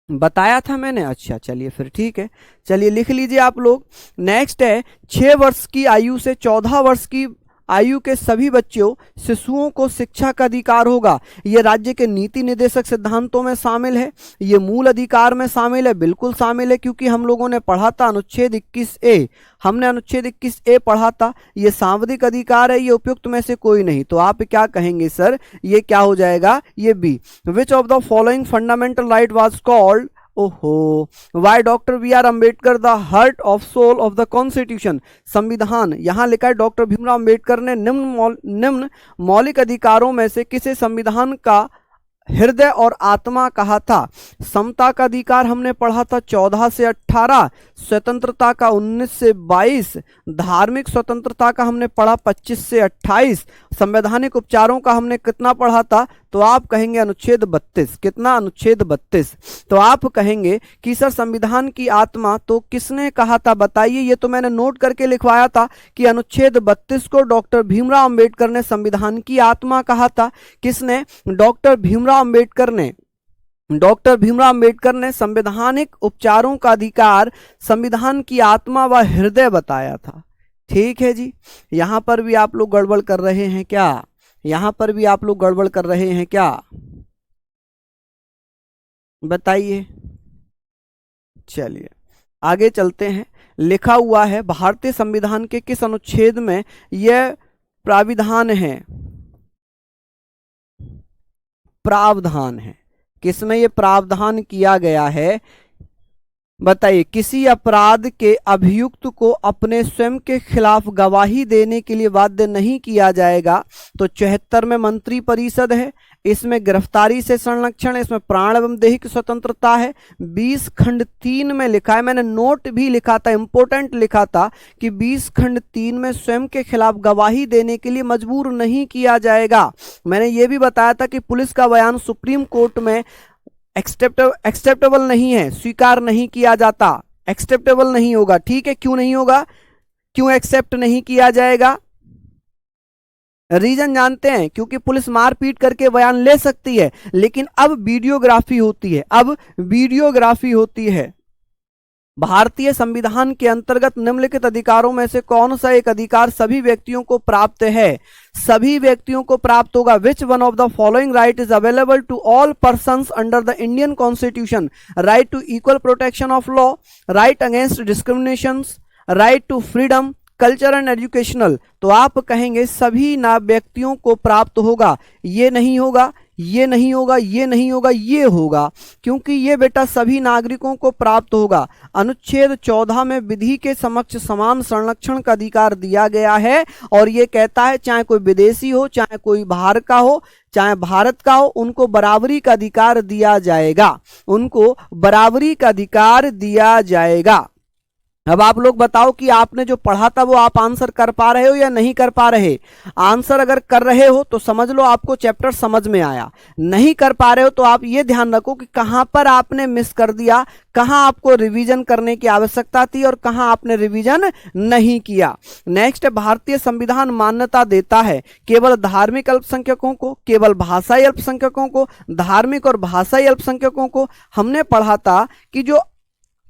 बताया था मैंने। अच्छा चलिए फिर ठीक है, चलिए लिख लीजिए आप लोग। नेक्स्ट है 6 वर्ष की आयु से 14 वर्ष की आयु के सभी बच्चों शिशुओं को शिक्षा का अधिकार होगा। ये राज्य के नीति निर्देशक सिद्धांतों में शामिल है, ये मूल अधिकार में शामिल है, बिल्कुल शामिल है, क्योंकि हम लोगों ने पढ़ा था अनुच्छेद 21A, हमने अनुच्छेद 21A पढ़ा था। ये सांविधिक अधिकार है, ये उपयुक्त में से कोई नहीं। तो आप क्या कहेंगे सर, ये क्या हो जाएगा, ये B. Which of the following fundamental right was called, ओहो, by doctor B R Ambedkar the heart of soul of the constitution. संविधान, यहां लिखा है डॉक्टर भीमराव अम्बेडकर ने निम्न मौलिक अधिकारों में से किसे संविधान का हृदय और आत्मा कहा था। समता का अधिकार हमने पढ़ा था 14 से 18, स्वतंत्रता का 19 से 22, धार्मिक स्वतंत्रता का हमने पढ़ा 25 से 28, संवैधानिक उपचारों का हमने कितना पढ़ा था, तो आप कहेंगे अनुच्छेद 32। कितना, अनुच्छेद 32। तो आप कहेंगे कि सर संविधान की आत्मा तो किसने कहा था, बताइए। ये तो मैंने नोट करके लिखवाया था कि अनुच्छेद 32 को डॉक्टर भीमराव अंबेडकर ने संविधान की आत्मा कहा था। किसने, डॉक्टर भीमराव अंबेडकर ने। डॉक्टर भीमराव अंबेडकर ने संवैधानिक उपचारों का अधिकार संविधान की आत्मा व हृदय बताया था। ठीक है जी, यहां पर भी आप लोग गड़बड़ कर रहे हैं क्या, यहां पर भी आप लोग गड़बड़ कर रहे हैं क्या, बताइए। चलिए आगे चलते हैं। लिखा हुआ है भारतीय संविधान के किस अनुच्छेद में यह प्राविधान है, प्रावधान है, किसमें यह प्रावधान किया गया है, बताइए। किसी अपराध के अभियुक्त को अपने स्वयं के खिलाफ गवाही देने के लिए बाध्य नहीं किया जाएगा। तो 74 में मंत्री परिषद है, इसमें गिरफ्तारी से संरक्षण है, इसमें प्राण एवं दैहिक स्वतंत्रता है। 20 खंड 3 में लिखा है, मैंने नोट भी लिखा था, इंपोर्टेंट लिखा था कि 20 खंड 3 में स्वयं के खिलाफ गवाही देने के लिए मजबूर नहीं किया जाएगा। मैंने ये भी बताया था कि पुलिस का बयान सुप्रीम कोर्ट में एक्सेप्टेबल नहीं है, स्वीकार नहीं किया जाता, एक्सेप्टेबल नहीं होगा। ठीक है, क्यों नहीं होगा, क्यों एक्सेप्ट नहीं किया जाएगा, रीजन जानते हैं, क्योंकि पुलिस मारपीट करके बयान ले सकती है, लेकिन अब वीडियोग्राफी होती है, अब वीडियोग्राफी होती है। भारतीय संविधान के अंतर्गत निम्नलिखित अधिकारों में से कौन सा एक अधिकार सभी व्यक्तियों को प्राप्त है, सभी व्यक्तियों को प्राप्त होगा। Which one of the following right is available to all persons under the Indian constitution, right to equal protection of law, right against discrimination, right to freedom, culture and educational. तो आप कहेंगे सभी ना व्यक्तियों को प्राप्त होगा, ये नहीं होगा, ये नहीं होगा, ये नहीं होगा, ये होगा, क्योंकि ये बेटा सभी नागरिकों को प्राप्त होगा। अनुच्छेद 14 में विधि के समक्ष समान संरक्षण का अधिकार दिया गया है, और ये कहता है चाहे कोई विदेशी हो, चाहे कोई बाहर का हो, चाहे भारत का हो, उनको बराबरी का अधिकार दिया जाएगा, उनको बराबरी का अधिकार दिया जाएगा। अब आप लोग बताओ कि आपने जो पढ़ा था वो आप आंसर कर पा रहे हो या नहीं कर पा रहे। आंसर अगर कर रहे हो तो समझ लो आपको चैप्टर समझ में आया, नहीं कर पा रहे हो तो आप ये ध्यान रखो कि कहां पर आपने मिस कर दिया, कहां आपको रिवीजन करने की आवश्यकता थी और कहां आपने रिवीजन नहीं किया। नेक्स्ट, भारतीय संविधान मान्यता देता है केवल धार्मिक अल्पसंख्यकों को, केवल भाषाई अल्पसंख्यकों को, धार्मिक और भाषाई अल्पसंख्यकों को। हमने पढ़ा था कि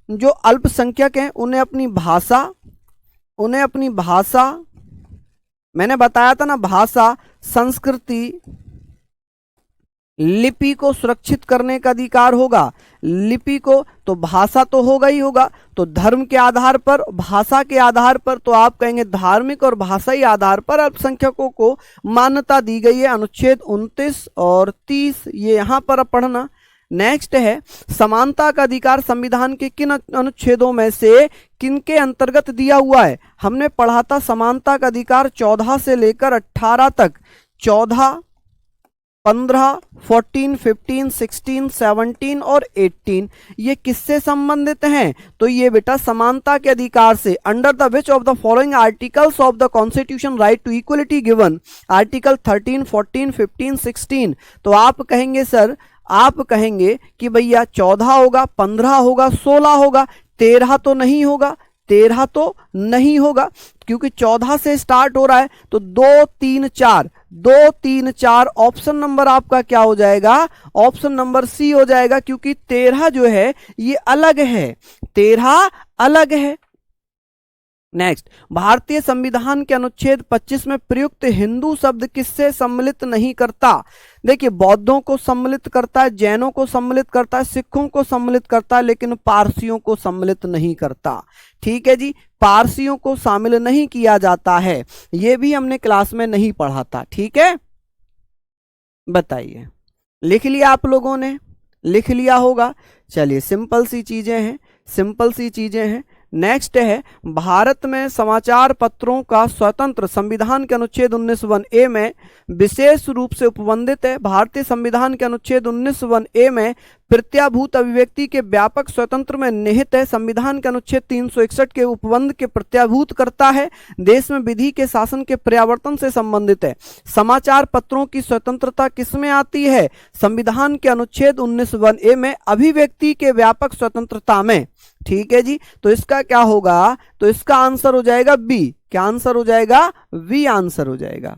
जो अल्पसंख्यक हैं उन्हें अपनी भाषा, मैंने बताया था ना, भाषा, संस्कृति, लिपि को सुरक्षित करने का अधिकार होगा। लिपि को, तो भाषा तो होगा ही होगा, तो धर्म के आधार पर, भाषा के आधार पर, तो आप कहेंगे धार्मिक और भाषाई आधार पर अल्पसंख्यकों को मान्यता दी गई है। अनुच्छेद 29 और 30 ये यहां पर पढ़ना। नेक्स्ट है, समानता का अधिकार संविधान के किन अनुच्छेदों में से किनके अंतर्गत दिया हुआ है। हमने पढ़ा था समानता का अधिकार 14 से लेकर 18 तक, 14, 15, 14, 15, 16, 17 और 18 ये किससे संबंधित हैं? तो ये बेटा समानता के अधिकार से। Under the which of the following articles of the constitution right to equality given? Article 13, 14, 15, 16। तो आप कहेंगे सर, आप कहेंगे कि भैया 14 होगा, 15 होगा, 16 होगा, 13 तो नहीं होगा, 13 तो नहीं होगा क्योंकि 14 से स्टार्ट हो रहा है। तो 2, 3, 4, 2, 3, 4 ऑप्शन नंबर आपका क्या हो जाएगा? ऑप्शन नंबर सी हो जाएगा, क्योंकि 13 जो है ये अलग है, 13 अलग है। नेक्स्ट, भारतीय संविधान के अनुच्छेद 25 में प्रयुक्त हिंदू शब्द किससे सम्मिलित नहीं करता? देखिए, बौद्धों को सम्मिलित करता है, जैनों को सम्मिलित करता है, सिखों को सम्मिलित करता है, लेकिन पारसियों को सम्मिलित नहीं करता। ठीक है जी, पारसियों को शामिल नहीं किया जाता है, यह भी हमने क्लास में नहीं पढ़ा था। ठीक है, बताइए, लिख लिया आप लोगों ने? लिख लिया होगा। चलिए, सिंपल सी चीजें हैं, सिंपल सी चीजें हैं। नेक्स्ट है, भारत में समाचार पत्रों का स्वतंत्र संविधान के अनुच्छेद 19(1)(a) में विशेष रूप से उपबंधित है। भारतीय संविधान के अनुच्छेद 19(1)(a) में प्रत्याभूत अभिव्यक्ति के व्यापक स्वतंत्र में निहित है। संविधान के अनुच्छेद 361 के उपबंध के प्रत्याभूत करता है। देश में विधि के शासन के प्रवर्तन से संबंधित है। समाचार पत्रों की स्वतंत्रता किसमें आती है? संविधान के अनुच्छेद 19(1)(a) में अभिव्यक्ति के व्यापक स्वतंत्रता में। ठीक है जी, तो इसका क्या होगा? तो इसका आंसर हो जाएगा बी। क्या आंसर हो जाएगा? बी आंसर हो जाएगा।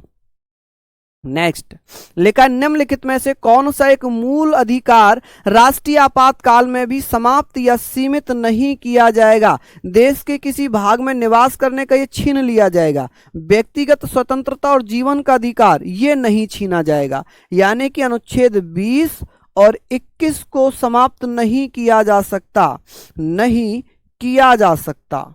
नेक्स्ट, लिखा, निम्नलिखित में से कौन सा एक मूल अधिकार राष्ट्रीय आपातकाल में भी समाप्त या सीमित नहीं किया जाएगा? देश के किसी भाग में निवास करने का ये छीन लिया जाएगा। व्यक्तिगत स्वतंत्रता और जीवन का अधिकार ये नहीं छीना जाएगा। यानी कि अनुच्छेद 20 और 21 को समाप्त नहीं किया जा सकता, नहीं किया जा सकता,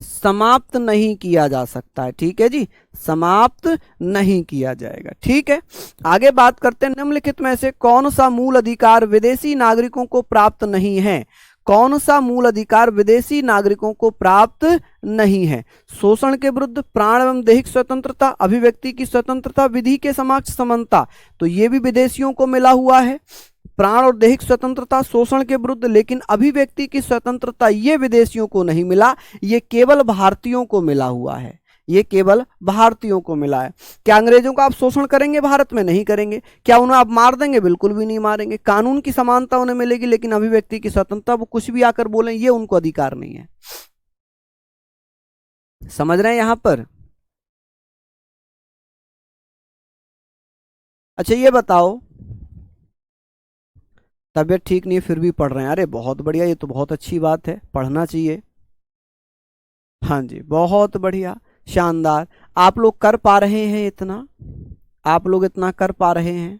समाप्त नहीं किया जा सकता है। ठीक है जी, समाप्त नहीं किया जाएगा। ठीक है, आगे बात करते हैं, निम्नलिखित में से कौन सा मूल अधिकार विदेशी नागरिकों को प्राप्त नहीं है? कौन सा मूल अधिकार विदेशी नागरिकों को प्राप्त नहीं है? शोषण के विरुद्ध, प्राण एवं दैहिक स्वतंत्रता, अभिव्यक्ति की स्वतंत्रता, विधि के समक्ष समानता। तो ये भी विदेशियों को मिला हुआ है, प्राण और दैहिक स्वतंत्रता शोषण के विरुद्ध, लेकिन अभिव्यक्ति की स्वतंत्रता ये विदेशियों को नहीं मिला, ये केवल भारतीयों को मिला हुआ है, ये केवल भारतीयों को मिला है। क्या अंग्रेजों का आप शोषण करेंगे भारत में? नहीं करेंगे। क्या उन्हें आप मार देंगे? बिल्कुल भी नहीं मारेंगे। कानून की समानता उन्हें मिलेगी, लेकिन अभिव्यक्ति की स्वतंत्रता, वो कुछ भी आकर बोलें, ये उनको अधिकार नहीं है। समझ रहे हैं यहां पर? अच्छा, ये बताओ, तबीयत ठीक नहीं है फिर भी पढ़ रहे हैं? अरे बहुत बढ़िया, ये तो बहुत अच्छी बात है, पढ़ना चाहिए। हाँ जी, बहुत बढ़िया, शानदार। आप लोग कर पा रहे हैं इतना? आप लोग इतना कर पा रहे हैं?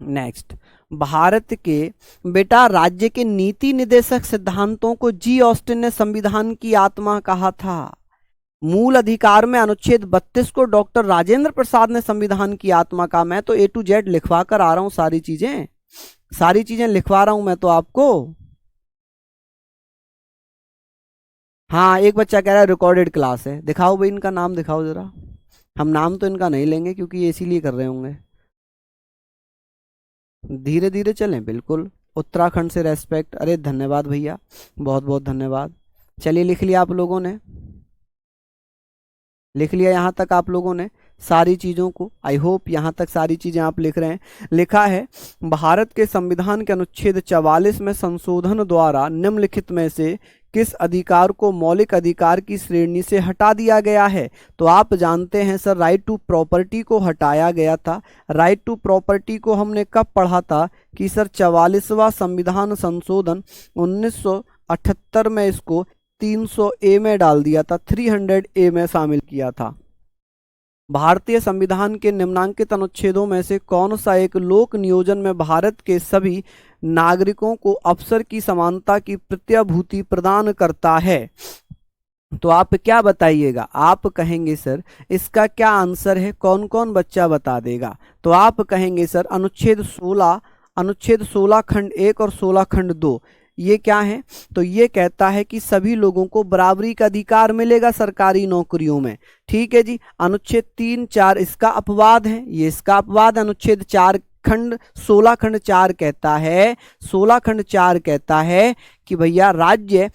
नेक्स्ट, भारत के बेटा राज्य के नीति निर्देशक सिद्धांतों को जी ऑस्टिन ने संविधान की आत्मा कहा था। मूल अधिकार में अनुच्छेद 32 को डॉक्टर राजेंद्र प्रसाद ने संविधान की आत्मा कहा। मैं तो A to Z लिखवा कर आ रहा हूं, सारी चीजें लिखवा रहा हूं मैं तो आपको। हाँ, एक बच्चा कह रहा है रिकॉर्डेड क्लास है। दिखाओ भाई, इनका नाम दिखाओ जरा। हम नाम तो इनका नहीं लेंगे क्योंकि ये इसीलिए कर रहे होंगे। धीरे धीरे चलें, बिल्कुल। उत्तराखंड से रेस्पेक्ट, अरे धन्यवाद भैया, बहुत बहुत धन्यवाद। चलिए, लिख लिया आप लोगों ने? लिख लिया यहाँ तक आप लोगों ने सारी चीज़ों को? आई होप यहाँ तक सारी चीज़ें आप लिख रहे हैं। लिखा है, भारत के संविधान के अनुच्छेद 44 में संशोधन द्वारा निम्नलिखित में से किस अधिकार को मौलिक अधिकार की श्रेणी से हटा दिया गया है? तो आप जानते हैं सर, राइट टू प्रॉपर्टी को हटाया गया था। राइट टू प्रॉपर्टी को हमने कब पढ़ा था कि सर 44वां संविधान संशोधन 1978 में इसको 300A में डाल दिया था, 300A में शामिल किया था। भारतीय संविधान के निम्नांकित अनुच्छेदों में से कौन सा एक लोक नियोजन में भारत के सभी नागरिकों को अवसर की समानता की प्रत्याभूति प्रदान करता है? तो आप क्या बताइएगा? आप कहेंगे सर इसका क्या आंसर है? कौन कौन बच्चा बता देगा? तो आप कहेंगे सर अनुच्छेद 16 खंड 1 और 16 खंड 2, ये क्या है? तो ये कहता है कि सभी लोगों को बराबरी का अधिकार मिलेगा सरकारी नौकरियों में। ठीक है जी। अनुच्छेद 3, 4 इसका अपवाद है, ये इसका अपवाद। अनुच्छेद 4 खंड 16 खंड 4 कहता है, 16 खंड 4 कहता है कि भैया राज्य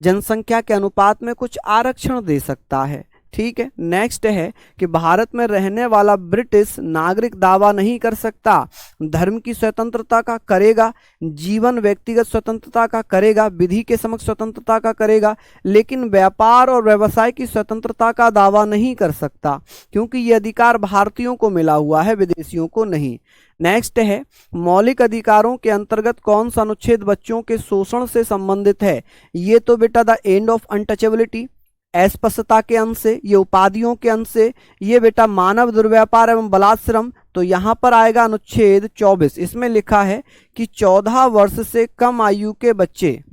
जनसंख्या के अनुपात में कुछ आरक्षण दे सकता है। ठीक है। नेक्स्ट है कि भारत में रहने वाला ब्रिटिश नागरिक दावा नहीं कर सकता, धर्म की स्वतंत्रता का करेगा, जीवन व्यक्तिगत स्वतंत्रता का करेगा, विधि के समक्ष स्वतंत्रता का करेगा, लेकिन व्यापार और व्यवसाय की स्वतंत्रता का दावा नहीं कर सकता, क्योंकि ये अधिकार भारतीयों को मिला हुआ है, विदेशियों को नहीं। नेक्स्ट है मौलिक अधिकारों के अंतर्गत कौन सा अनुच्छेद बच्चों के शोषण से संबंधित है? ये तो बेटा द एंड ऑफ अनटचेबिलिटी, अस्पृश्यता के अंश से, ये उपाधियों के अंश से, ये बेटा मानव दुर्व्यापार एवं बलात्श्रम। तो यहां पर आएगा अनुच्छेद 24। इसमें लिखा है कि 14 वर्ष से कम आयु के बच्चे,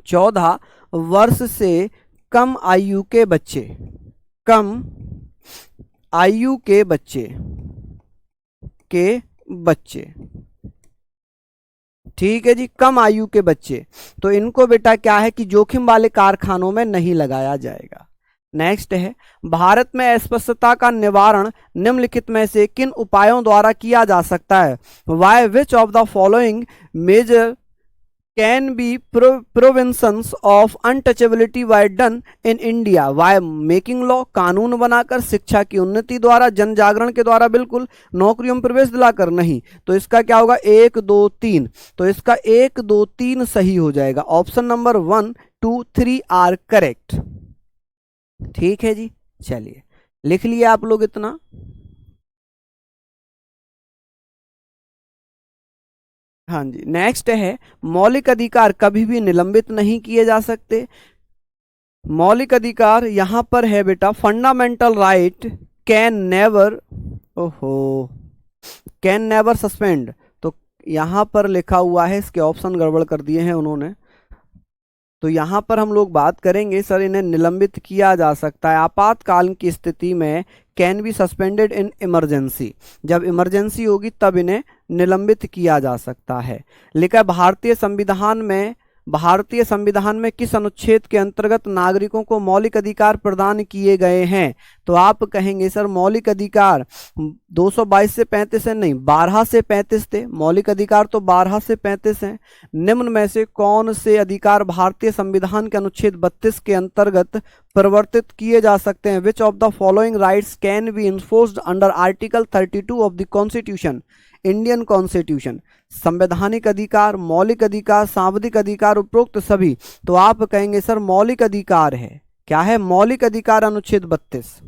14 वर्ष से कम आयु के बच्चे, कम आयु के बच्चे, ठीक है जी, कम आयु के बच्चे, तो इनको बेटा क्या है कि जोखिम वाले कारखानों में नहीं लगाया जाएगा। नेक्स्ट है भारत में अस्पृश्यता का निवारण निम्नलिखित में से किन उपायों द्वारा किया जा सकता है? By which of the following major can be provisions of untouchability by done in India? By making law, कानून बनाकर, शिक्षा की उन्नति द्वारा, जन जागरण के द्वारा, बिल्कुल, नौकरियों में प्रवेश दिलाकर, नहीं। तो इसका क्या होगा? 1, 2, 3। तो इसका 1, 2, 3 सही हो जाएगा। Option number 1, 2, 3 are correct. ठीक है जी, चलिए लिख लिए आप लोग इतना। हाँ जी। नेक्स्ट है मौलिक अधिकार कभी भी निलंबित नहीं किए जा सकते। मौलिक अधिकार यहां पर है बेटा फंडामेंटल राइट कैन नेवर, ओहो, कैन नेवर सस्पेंड। तो यहां पर लिखा हुआ है, इसके ऑप्शन गड़बड़ कर दिए हैं उन्होंने। तो यहां पर हम लोग बात करेंगे सर, इन्हें निलंबित किया जा सकता है आपातकाल की स्थिति में, can be suspended in emergency, जब इमरजेंसी होगी तब इन्हें निलंबित किया जा सकता है। लिखा भारतीय संविधान में किस अनुच्छेद के अंतर्गत नागरिकों को मौलिक अधिकार प्रदान किए गए हैं? तो आप कहेंगे सर मौलिक अधिकार 222 से 35 है, नहीं, 12 से 35 थे। मौलिक अधिकार तो 12 से 35 हैं। निम्न में से कौन से अधिकार भारतीय संविधान के अनुच्छेद 32 के अंतर्गत परिवर्तित किए जा सकते हैं? विच of the following rights can be enforced under article 32 of the constitution, Indian constitution? संवैधानिक अधिकार, मौलिक अधिकार, सांविधिक अधिकार, उपरोक्त सभी। तो आप कहेंगे सर मौलिक अधिकार है। क्या है? मौलिक अधिकार अनुच्छेद 32।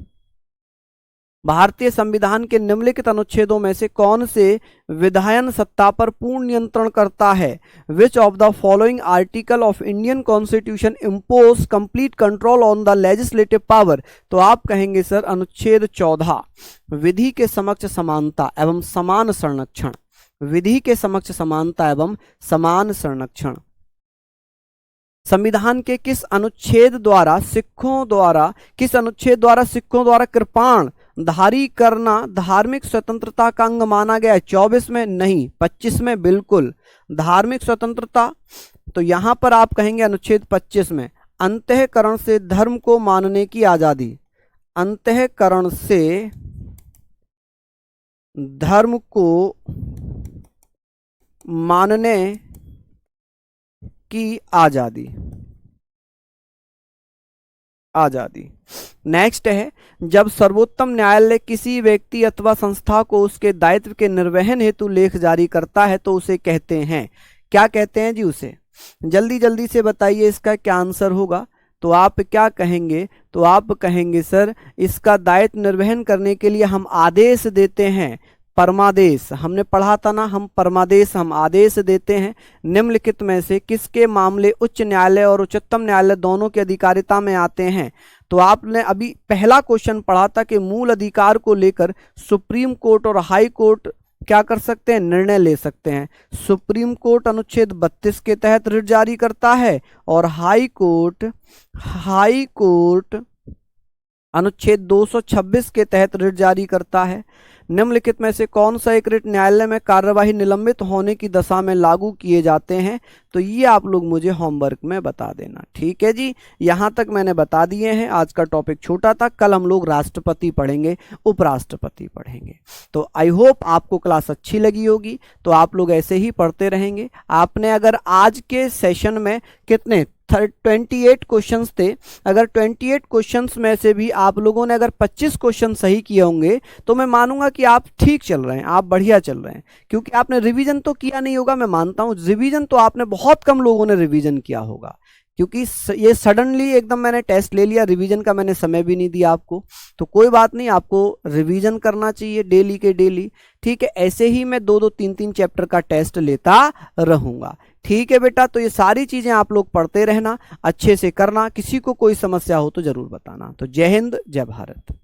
भारतीय संविधान के निम्नलिखित अनुच्छेदों में से कौन से विधायन सत्ता पर पूर्ण नियंत्रण करता है? विच of the following article of Indian constitution impose complete control on the legislative power? तो आप कहेंगे सर अनुच्छेद 14, विधि के समक्ष समानता एवं समान संरक्षण, विधि के समक्ष समानता एवं समान संरक्षण। संविधान के किस अनुच्छेद द्वारा सिखों द्वारा कृपाण धारी करना धार्मिक स्वतंत्रता का अंग माना गया है? 24 में नहीं, 25 में बिल्कुल। धार्मिक स्वतंत्रता, तो यहां पर आप कहेंगे अनुच्छेद 25 में अंतःकरण से धर्म को मानने की आजादी, अंतःकरण से धर्म को मानने की आजादी। नेक्स्ट है जब सर्वोत्तम न्यायालय किसी व्यक्ति अथवा संस्था को उसके दायित्व के निर्वहन हेतु लेख जारी करता है तो उसे कहते हैं, क्या कहते हैं जी उसे? जल्दी जल्दी से बताइए इसका क्या आंसर होगा। तो आप क्या कहेंगे? तो आप कहेंगे सर इसका दायित्व निर्वहन करने के लिए हम आदेश देते हैं, परमादेश। हमने पढ़ा था ना, हम परमादेश, हम आदेश देते हैं। निम्नलिखित में से किसके मामले उच्च न्यायालय और उच्चतम न्यायालय दोनों की अधिकारिता में आते हैं? तो आपने अभी पहला क्वेश्चन पढ़ा था कि मूल अधिकार को लेकर सुप्रीम कोर्ट और हाई कोर्ट क्या कर सकते हैं? निर्णय ले सकते हैं। सुप्रीम कोर्ट अनुच्छेद 32 के तहत रिट जारी करता है और हाई कोर्ट अनुच्छेद 226 के तहत रिट जारी करता है। निम्नलिखित में से कौन सा एक रिट न्यायालय में कार्यवाही निलंबित होने की दशा में लागू किए जाते हैं? तो ये आप लोग मुझे होमवर्क में बता देना। ठीक है जी, यहां तक मैंने बता दिए हैं। आज का टॉपिक छोटा था, कल हम लोग राष्ट्रपति पढ़ेंगे, उपराष्ट्रपति पढ़ेंगे। तो आई होप आपको क्लास अच्छी लगी होगी। तो आप लोग ऐसे ही पढ़ते रहेंगे। आपने अगर आज के सेशन में कितने 28 क्वेश्चंस थे, अगर 28 क्वेश्चंस में से भी आप लोगों ने अगर 25 क्वेश्चन सही किए होंगे तो मैं मानूंगा कि आप ठीक चल रहे हैं, आप बढ़िया चल रहे हैं। क्योंकि आपने रिवीजन तो किया नहीं होगा, मैं मानता हूं रिवीजन तो आपने बहुत कम लोगों ने रिवीजन किया होगा, क्योंकि ये सडनली एकदम मैंने टेस्ट ले लिया, रिवीजन का मैंने समय भी नहीं दिया आपको। तो कोई बात नहीं, आपको रिवीजन करना चाहिए डेली के डेली। ठीक है, ऐसे ही मैं 2-2 3-3 चैप्टर का टेस्ट लेता रहूंगा। ठीक है बेटा, तो ये सारी चीजें आप लोग पढ़ते रहना, अच्छे से करना। किसी को कोई समस्या हो तो जरूर बताना। तो जय हिंद, जय भारत।